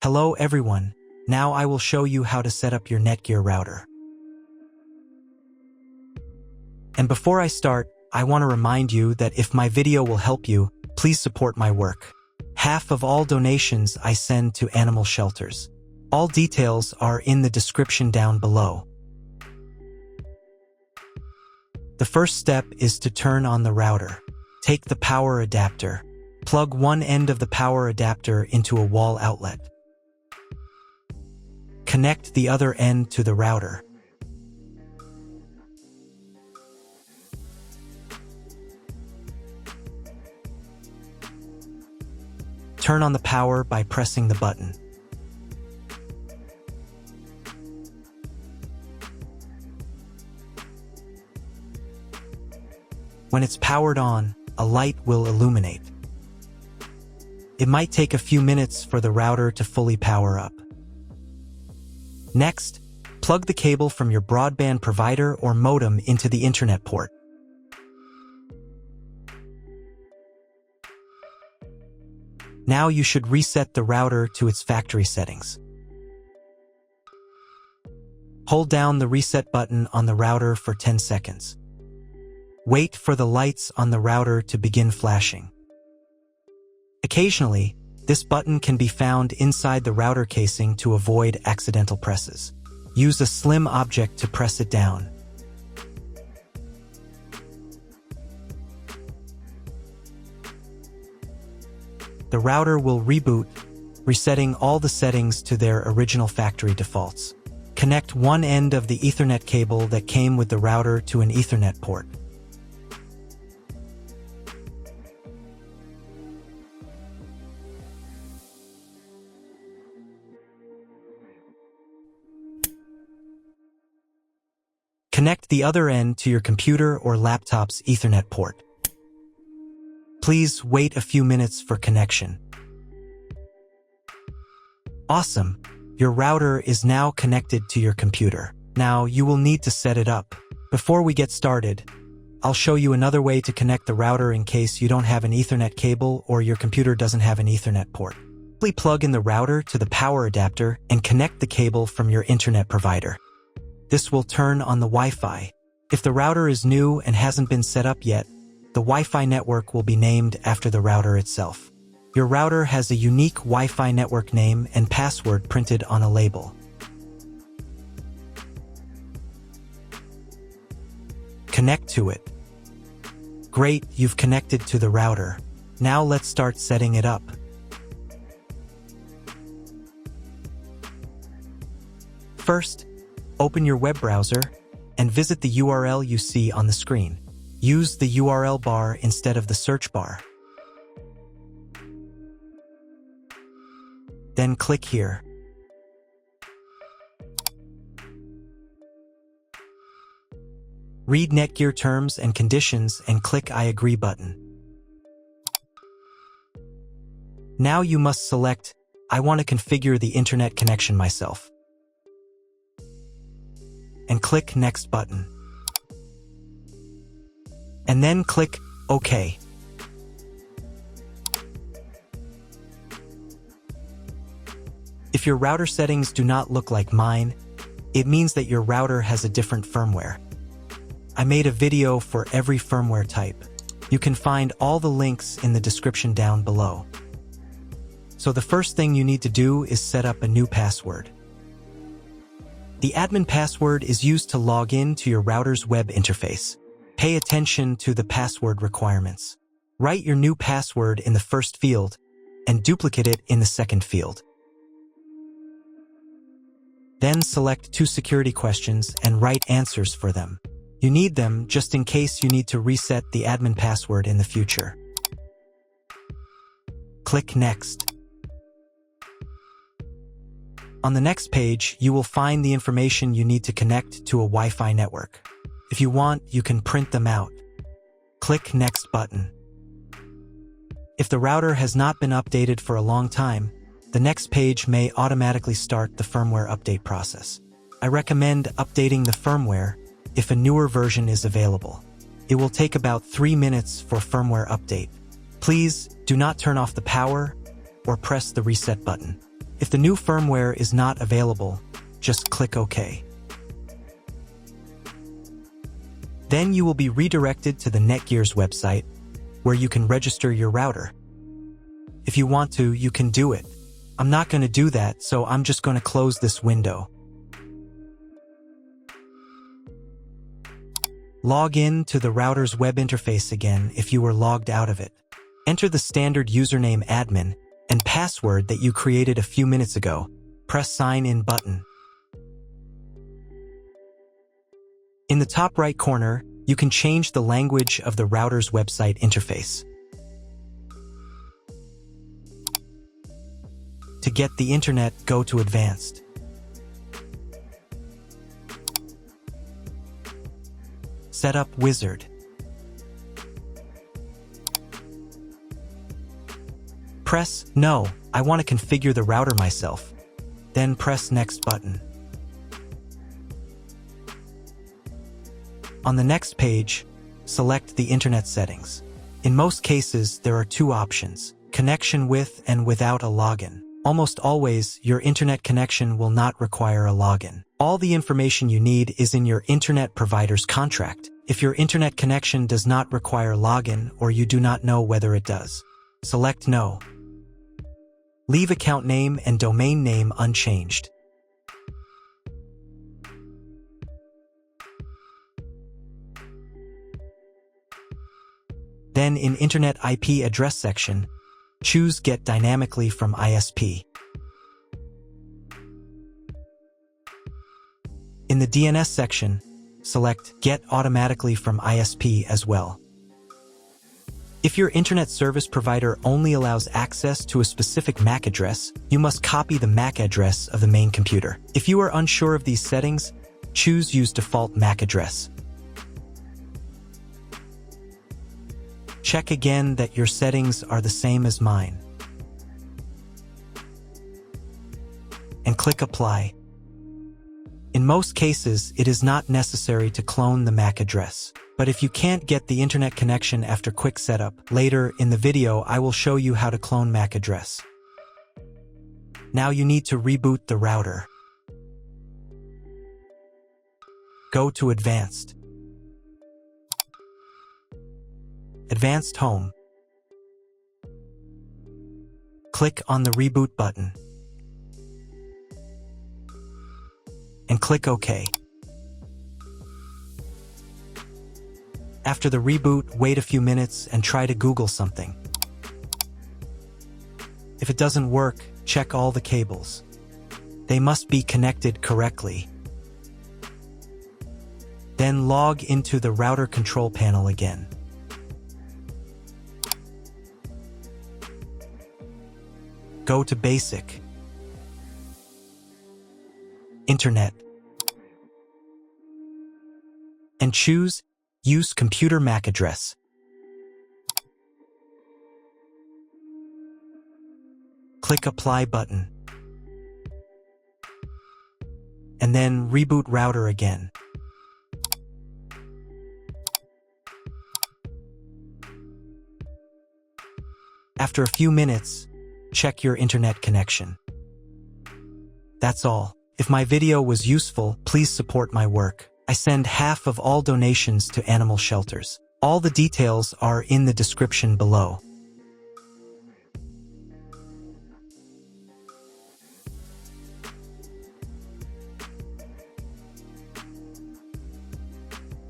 Hello everyone, now I will show you how to set up your NETGEAR router. And before I start, I want to remind you that if my video will help you, please support my work. Half of all donations I send to animal shelters. All details are in the description down below. The first step is to turn on the router. Take the power adapter. Plug one end of the power adapter into a wall outlet. Connect the other end to the router. Turn on the power by pressing the button. When it's powered on, a light will illuminate. It might take a few minutes for the router to fully power up. Next, plug the cable from your broadband provider or modem into the internet port. Now you should reset the router to its factory settings. Hold down the reset button on the router for 10 seconds. Wait for the lights on the router to begin flashing. Occasionally, this button can be found inside the router casing to avoid accidental presses. Use a slim object to press it down. The router will reboot, resetting all the settings to their original factory defaults. Connect one end of the Ethernet cable that came with the router to an Ethernet port. Connect the other end to your computer or laptop's Ethernet port. Please wait a few minutes for connection. Awesome! Your router is now connected to your computer. Now you will need to set it up. Before we get started, I'll show you another way to connect the router in case you don't have an Ethernet cable or your computer doesn't have an Ethernet port. Simply plug in the router to the power adapter and connect the cable from your internet provider. This will turn on the Wi-Fi. If the router is new and hasn't been set up yet, the Wi-Fi network will be named after the router itself. Your router has a unique Wi-Fi network name and password printed on a label. Connect to it. Great, you've connected to the router. Now let's start setting it up. First, open your web browser and visit the URL you see on the screen. Use the URL bar instead of the search bar. Then click here. Read NETGEAR terms and conditions and click I agree button. Now you must select I want to configure the internet connection myself. And click Next button. And then click OK. If your router settings do not look like mine, it means that your router has a different firmware. I made a video for every firmware type. You can find all the links in the description down below. So the first thing you need to do is set up a new password. The admin password is used to log in to your router's web interface. Pay attention to the password requirements. Write your new password in the first field and duplicate it in the second field. Then select 2 security questions and write answers for them. You need them just in case you need to reset the admin password in the future. Click Next. On the next page, you will find the information you need to connect to a Wi-Fi network. If you want, you can print them out. Click Next button. If the router has not been updated for a long time, the next page may automatically start the firmware update process. I recommend updating the firmware if a newer version is available. It will take about 3 minutes for firmware update. Please do not turn off the power or press the reset button. If the new firmware is not available, just click OK. Then you will be redirected to the NETGEAR's website, where you can register your router. If you want to, you can do it. I'm not going to do that, so I'm just going to close this window. Log in to the router's web interface again if you were logged out of it. Enter the standard username admin and password that you created a few minutes ago. Press Sign In button. In the top right corner, you can change the language of the router's website interface. To get the internet, go to Advanced. Setup Wizard. Press No, I want to configure the router myself. Then press Next button. On the next page, select the internet settings. In most cases, there are two options: connection with and without a login. Almost always, your internet connection will not require a login. All the information you need is in your internet provider's contract. If your internet connection does not require login or you do not know whether it does, select No. Leave account name and domain name unchanged. Then in Internet IP address section, choose Get Dynamically from ISP. In the DNS section, select Get Automatically from ISP as well. If your internet service provider only allows access to a specific MAC address, you must copy the MAC address of the main computer. If you are unsure of these settings, choose Use Default MAC address. Check again that your settings are the same as mine. And click Apply. In most cases, it is not necessary to clone the MAC address. But if you can't get the internet connection after quick setup, later in the video I will show you how to clone MAC address. Now you need to reboot the router. Go to Advanced. Advanced Home. Click on the Reboot button. And click OK. After the reboot, wait a few minutes and try to Google something. If it doesn't work, check all the cables. They must be connected correctly. Then log into the router control panel again. Go to Basic, Internet, and choose Use Computer MAC Address. Click Apply button. And then reboot router again. After a few minutes, check your internet connection. That's all. If my video was useful, please support my work. I send half of all donations to animal shelters. All the details are in the description below.